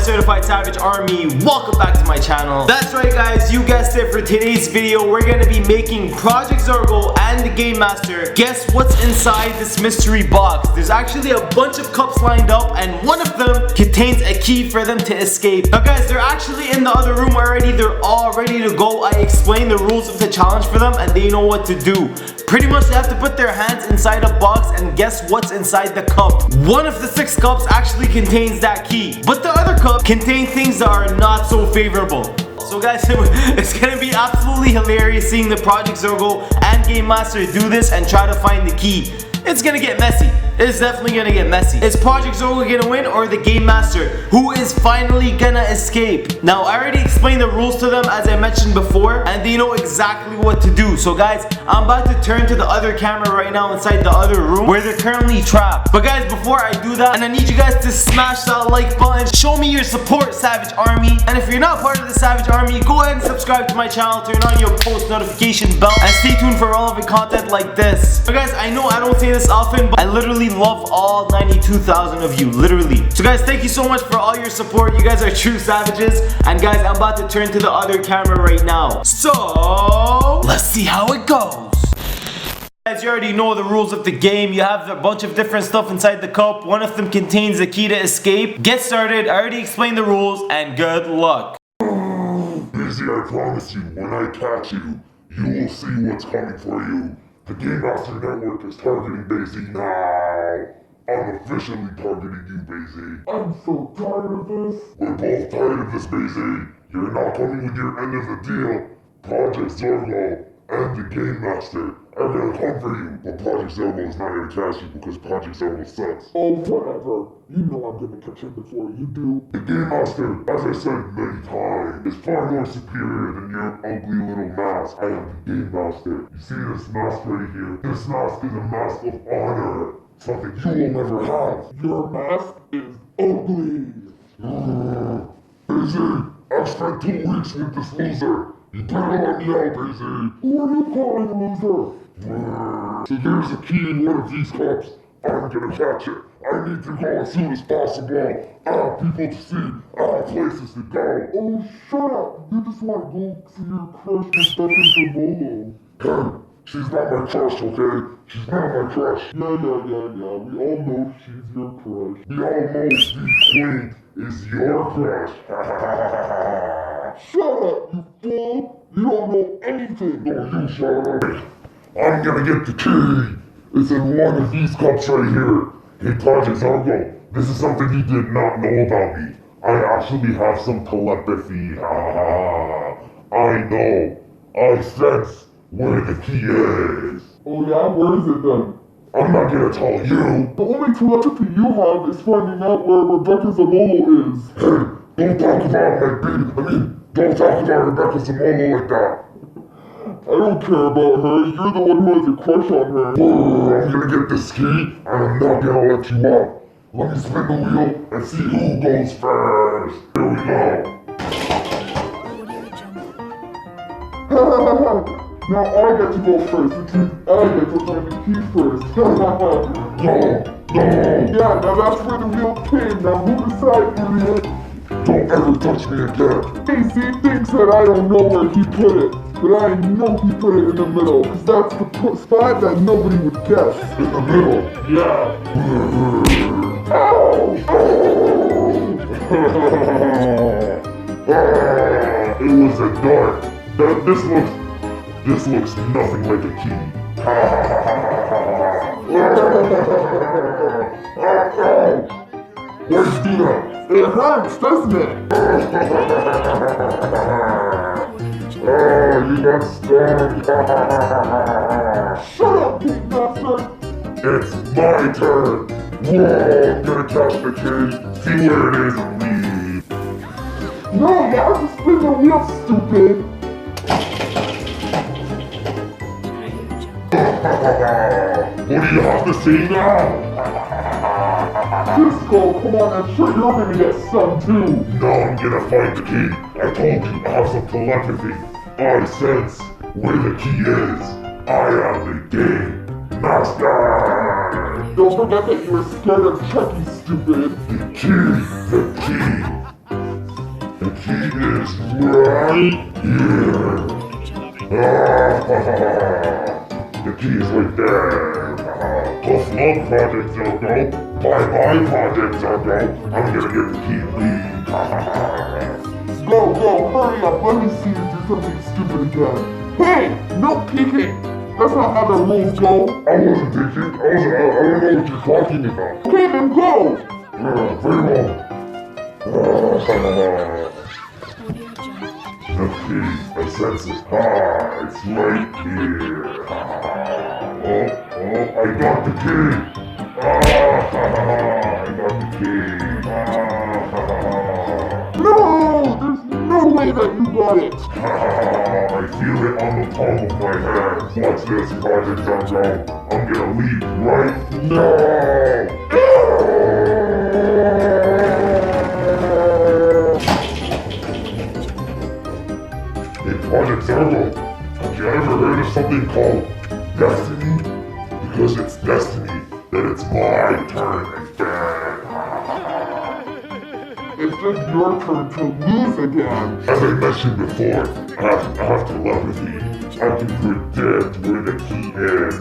certified savage army, welcome back to my channel. That's right guys, you guessed it, for today's video we're gonna be making Project Zorgo and the Game Master guess what's inside this mystery box. There's actually a bunch of cups lined up and one of them contains a key for them to escape. Now guys, they're actually in the other room already. They're all ready to go. I explained the rules of the challenge for them and they know what to do. Pretty much they have to put their hands inside a box and guess what's inside the cup. One of the 6 cups actually contains that key, but the other cup contains things that are not so favorable. So guys, it's gonna be absolutely hilarious seeing the Project Zorgo and Game Master do this and try to find the key. It's gonna get messy. It's definitely gonna get messy. Is Project Zorgo gonna win or the Game Master, who is finally gonna escape? Now, I already explained the rules to them as I mentioned before, and they know exactly what to do. So guys, I'm about to turn to the other camera right now inside the other room where they're currently trapped. But guys, before I do that, and I need you guys to smash that like button, show me your support, Savage Army. And if you're not part of the Savage Army, go ahead and subscribe to my channel, turn on your post notification bell, and stay tuned for relevant content like this. But guys, I know I don't say this often, but I literally love all 92,000 of you, literally. So guys, thank you so much for all your support. You guys are true savages. And guys, I'm about to turn to the other camera right now. So, let's see how it goes. Guys, you already know the rules of the game. You have a bunch of different stuff inside the cup. One of them contains the key to escape. Get started. I already explained the rules, and good luck. Busy, I promise you, when I catch you, you will see what's coming for you. The Game Master Network is targeting Bayz now. I'm officially targeting you, Bayz. I'm so tired of this. We're both tired of this, Bayz. You're not coming with your end of the deal. Project Zorgo and the Game Master are gonna come for you, but Project Zorgo is not gonna catch you because Project Zorgo sucks. Oh, whatever. You know I'm gonna catch him before you do. The Game Master, as I said many times, is far more superior than your ugly little mask. I am the Game Master. You see this mask right here? This mask is a mask of honor. Something you will never have. Your mask is ugly. Bayz, I've spent 2 weeks with this loser. You better let me out, Bayz. Who are you calling a loser? So there's a key in one of these cups. I'm gonna catch it. I need to go as soon as possible. I have people to see. I have places to go. Oh, shut up. You just want to go see your crush for stepping for Lolo. Hey, she's not my crush, okay? She's not my crush. Yeah. We all know she's your crush. We all know Steve Queen is your crush. Shut up, you fool. You don't know anything. No, you shut up. I'm gonna get the key. It's in one of these cups right here. Hey, Project Zorgo, this is something you did not know about me. I actually have some telepathy. I know. I sense where the key is. Oh yeah? Where is it then? I'm not gonna tell you. The only telepathy you have is finding out where Rebecca Zamolo is. Hey, don't talk about my baby. Don't talk about Rebecca Zamolo like that. I don't care about her. You're the one who has a crush on her. Whoa, I'm gonna get this key, and I'm not gonna let you out. Let me spin the wheel and see who goes first. Here we go. Now I get to go first, which means I get to find the key first. No. Yeah, now that's where the wheel came. Now move aside, idiot. Don't ever touch me again. Bayz thinks that I don't know where he put it. But I know he put it in the middle, because that's the spot that nobody would guess. In the middle? Yeah. Ow! It was a dart. This looks nothing like a key. Why'd you do that? It hurts, doesn't it? Oh, you got stung. Shut up, Game Master. It's my turn. Whoa, I'm gonna catch the key, see where it is and leave. No, you have to spin the wheel, stupid. What do you have to say now? Disco, come on, I'm sure you're gonna get some too. No, I'm gonna find the key. I told you I have some telepathy. I sense where the key is. I am the Game Master. Don't forget that you were scared of Chucky, stupid. The key. The key is right here. The key is right there. Tough luck, Project Zorgo. Bye-bye, Project Zorgo. I'm gonna get the key and leave. Go, hurry up. Let me see you do something stupid again. Hey, no peeking. That's not how the rules go. I wasn't thinking. I don't know what you're talking about. Okay, then go. Very well. The key, I sense it. It's right here. I got the key. I got the key. No, there's no way that you got it. I feel it on the palm of my hand. Watch this, Project Zorgo. I'm gonna leave right now. Hey, Project Zorgo, have you ever heard of something called destiny? Because it's destiny that it's my turn again. It's just your turn to lose again. As I mentioned before, I have telepathy. I can predict where the key is.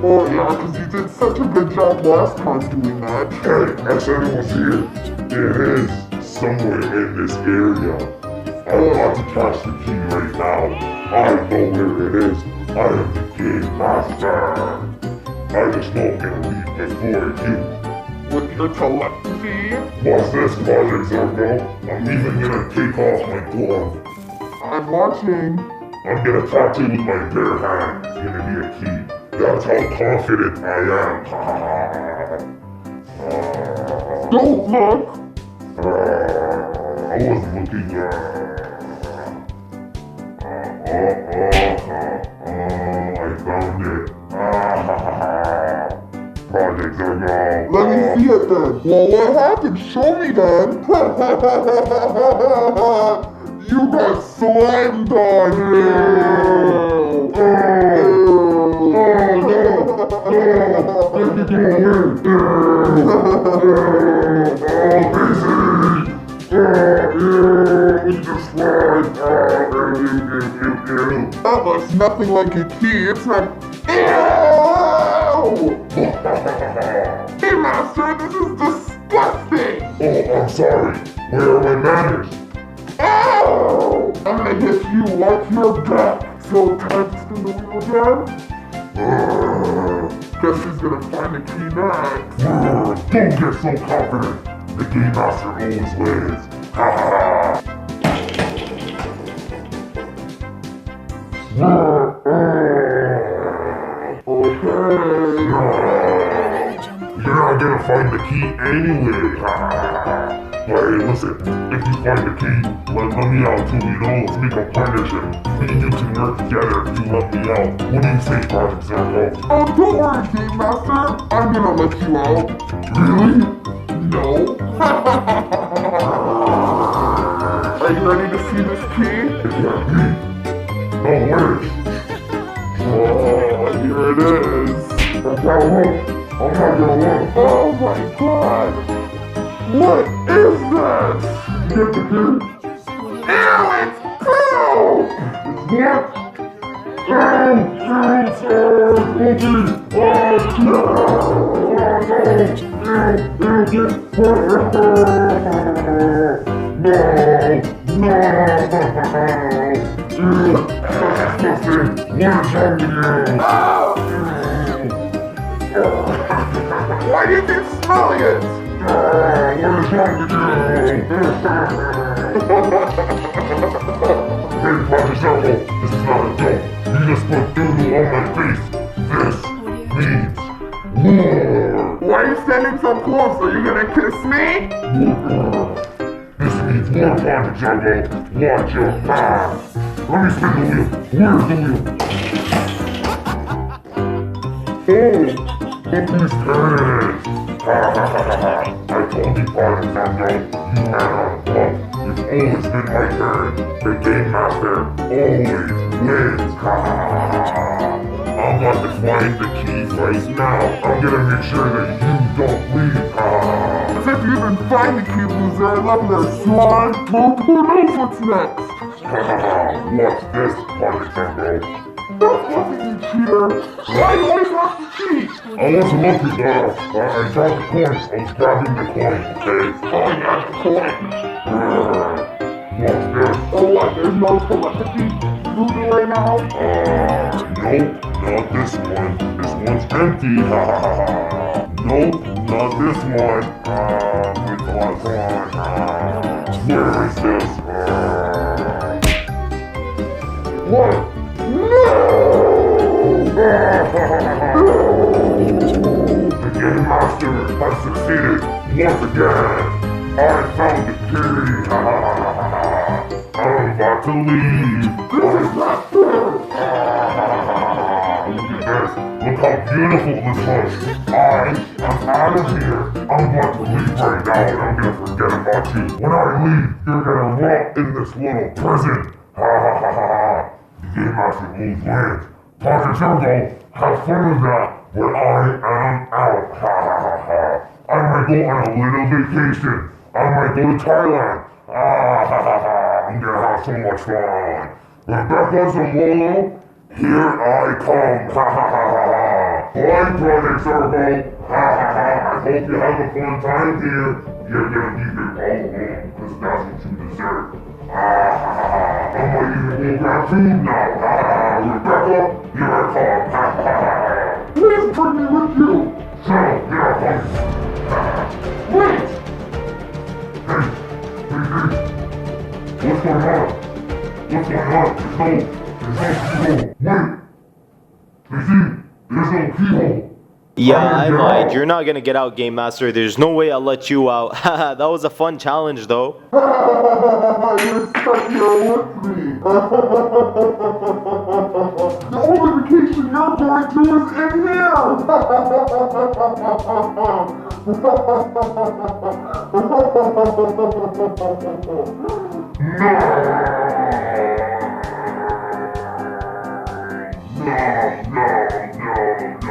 Oh yeah, because you did such a good job last time doing that. Hey, I said it was here. It is somewhere in this area. I'm about to catch the key right now. I know where it is. I am the Game Master. I just know I'm gonna leave before you. With your telepathy? Watch this, Project Zorgo. I'm even gonna take off my glove. I'm watching. I'm gonna tattoo with my bare hand. It's gonna be a key. That's how confident I am. Don't look. I wasn't looking. I found it. Project Zorgo. Let me see it then. Well, what happened? Show me then. You got slimed on. That looks nothing like a key. It's like, ew! Hey, Master, this is disgusting! Oh, I'm sorry. Where are my manners? Ow! I'm gonna hit you like your back. So time to spin the wheel again? Guess who's gonna find the key next? Don't get so confident. The Game Master always wins. Ha ha ha. You're not gonna find the key anyway. But hey, listen, if you find the key, let me out too, let's make a partnership. Me and you can work together if you let me out. What do you say, Project Zorgo? Oh, don't worry, Game Master. I'm gonna let you out. Really? No. Are you ready to see this key? Yeah, no worries. Oh, here it is. That's how it works. I'm not gonna win. Oh my god. What is this? You get the key? Ew, it's poo! What? Why did you smell it? Hey, Project Zorgo, this is not a joke. You just put doodle on my face. This means war. Why are you standing so close? Are you gonna kiss me? This means war, Project Zorgo. Watch your path. Let me spin the wheel. Where's the wheel? Oh, look whose turn it is. I told you, Project Zorgo, you ran out of luck. It's always been my turn. The Game Master always wins. I'm about to find the key right now. I'm gonna make sure that you don't leave. bet you even find the kid loser. I love their slime. Well, who knows what's next? What's this, Project Zorgo? That's nothing, you cheater. Why do you always have to cheat? I wasn't looking, I dropped the coin. I was grabbing the coin, okay? Oh, yeah, coin. What's this? Oh, what? There's no telepathy voodoo right now? Nope, not this one. This one's empty, ha ha ha ha. Nope, not this one. With the last one. Where is this? What? No! The Game Master has succeeded once again. I found the key. I'm about to leave. This is not fair! Look at this. Look how beautiful this looks. I'm out of here. I'm about to leave right now and I'm gonna forget about you. When I leave, you're gonna rot in this little prison. The Game Master rules lands. Project Zorgo, have fun with that. When I am out. I might go on a little vacation. I might go to Thailand. I'm gonna have so much fun. When back on some Lolo, here I come. Bye, Project Zorgo. I hope you have a fun time here. You're gonna be here all alone, because that's what you deserve. I might even go grab food now. Rebecca, here I come. Please bring me with you! So, here I come. Wait! Hey. What's going on? What's going on? There's no keyhole. Wait. There's no keyhole. Yeah, I lied. You're not gonna get out, Game Master. There's no way I'll let you out. That was a fun challenge, though. You're stuck here with me. The only vacation you're going to is in here.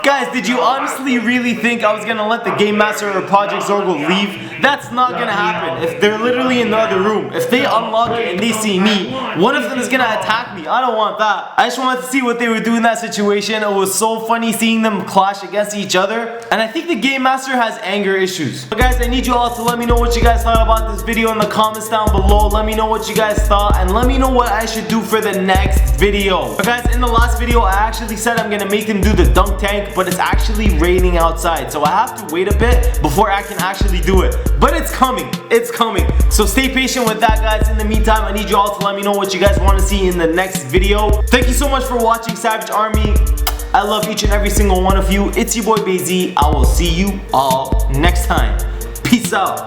Guys, did you honestly really think I was gonna let the Game Master or Project Zorgo leave? That's not gonna happen. If they're literally in the other room, if they unlock it and they see me, one of them is gonna attack me. I don't want that. I just wanted to see what they would do in that situation. It was so funny seeing them clash against each other. And I think the Game Master has anger issues. But guys, I need you all to let me know what you guys thought about this video in the comments down below. Let me know what you guys thought and let me know what I should do for the next video. But guys, in the last video, I actually said I'm gonna make them do the dunk tank, but it's actually raining outside, so I have to wait a bit before I can actually do it. But it's coming, so stay patient with that, guys. In the meantime, I need you all to let me know what you guys want to see in the next video. Thank you so much for watching, Savage Army. I love each and every single one of you. It's your boy Bayz. I will see you all next time. Peace out.